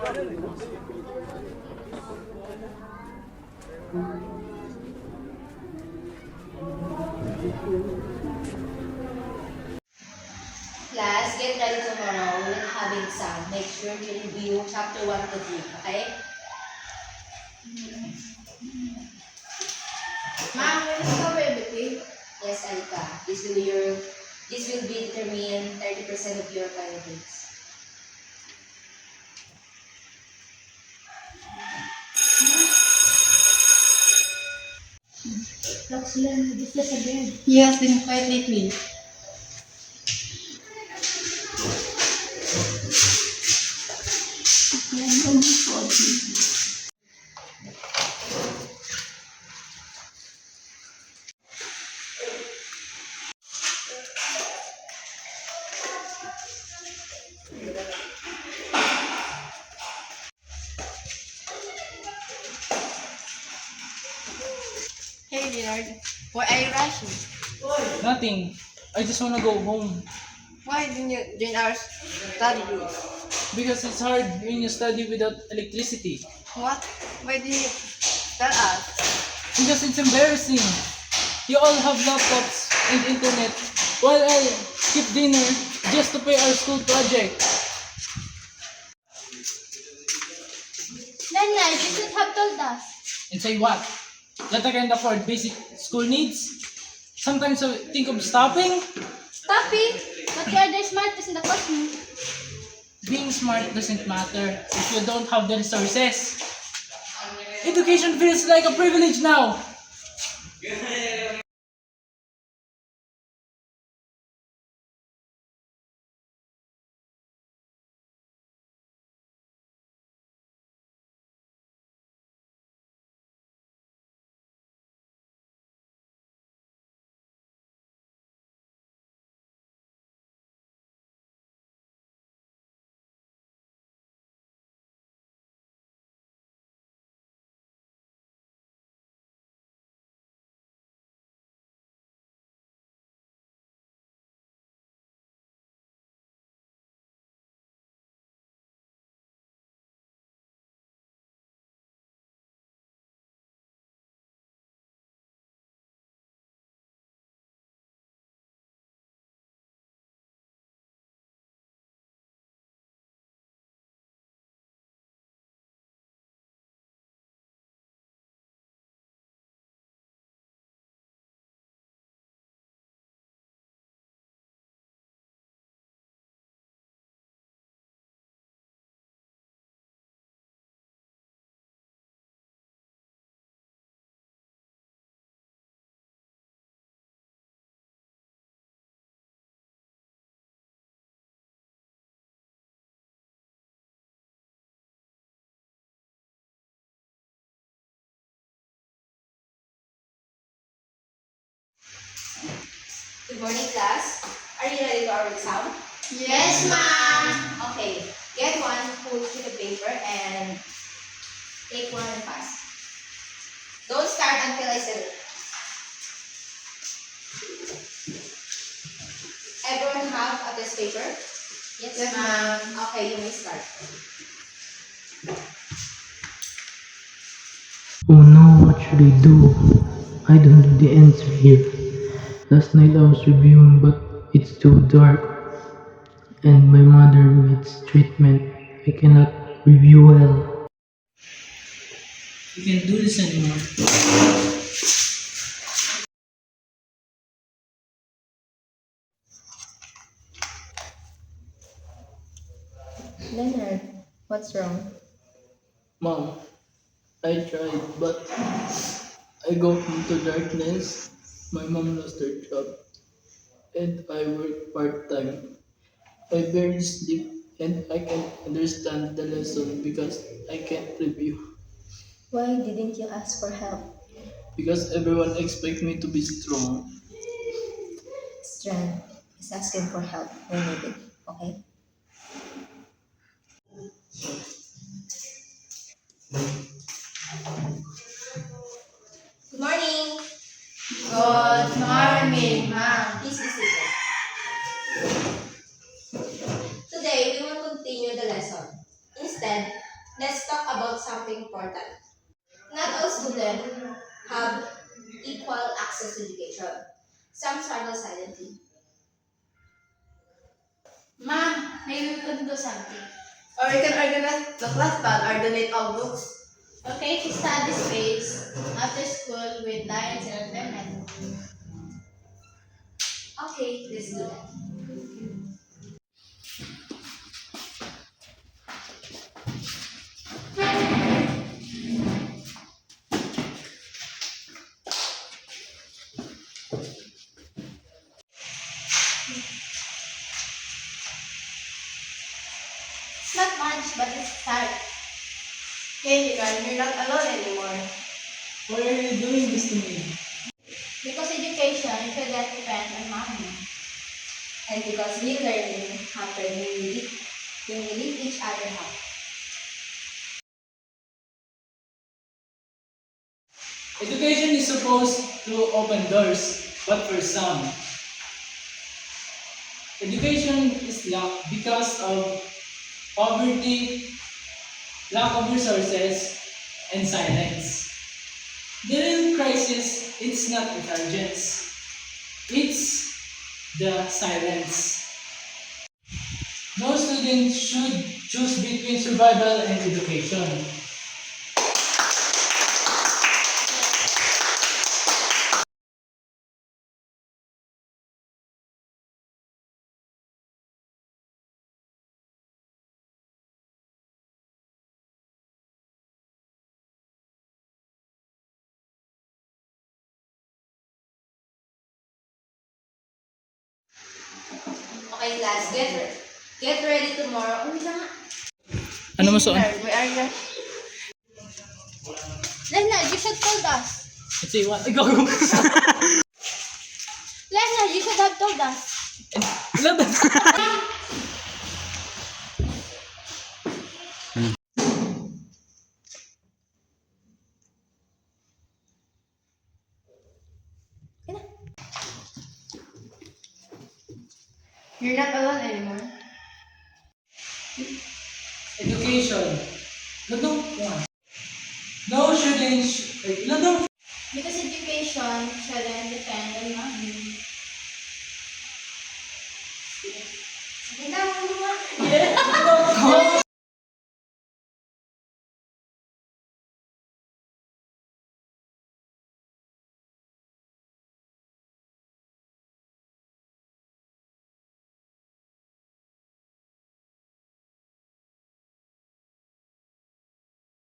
Class, get ready tomorrow. We will have an exam. Make sure to review chapter 1 to 3, okay? Ma'am, will you cover everything? Yes, Alika. This will be determine 30% of your final grades. Roxanne, this is again. He has been quiet lately. Hey Leonard, why are you rushing? Nothing. I just wanna go home. Why didn't you join our study group? Because it's hard when you study without electricity. What? Why didn't you tell us? Because it's embarrassing. You all have laptops and internet, while I skip dinner just to pay our school project. Leonard, you should have told us. And say what? That I can afford basic school needs? Sometimes I think of stopping. Copy, but you are the smartest in the classroom. Being smart doesn't matter if you don't have the resources. Education feels like a privilege now. Good morning, class. Are you ready to our exam? Yes, ma'am. Okay. Get one full sheet of paper and take one and pass. Don't start until I say it. Everyone have a test paper? Yes, ma'am. Okay, you may start. Oh no, what should I do? I don't know the answer here. Last night I was reviewing, but it's too dark, and my mother needs treatment. I cannot review well. We can't do this anymore. Leonard, what's wrong? Mom, I tried, but I go into darkness. My mom lost her job, and I work part-time. I barely sleep, and I can't understand the lesson because I can't review. Why didn't you ask for help? Because everyone expects me to be strong. Strength is asking for help when needed, okay? Good morning. Good morning, ma'am. Please be seated. Today, we will continue the lesson. Instead, let's talk about something important. Not all students have equal access to education. Some struggle silently. Ma'am, maybe we could do something. Or we can organize the class band or donate all books. Okay, to study space after school with diets and entertainment. Okay, let's do that. It's not much, but it's hard. Hey, Leonard, you're not alone anymore. Why are you doing this to me? Because education shouldn't depend on money. And because we learning happen when we need each other help. Education is supposed to open doors, but for some, education is locked because of poverty, lack of resources, and silence. The real crisis, it's not intelligence, it's the silence. No student should choose between survival and education. Okay, lads, get ready tomorrow. Uy, lang. Ano mo suon? Leonard, we are just... Leonard, you should told us. Let's say what? Go! Leonard, you should have told us. You're not alone anymore. Education. No student. Because education shouldn't depend on money.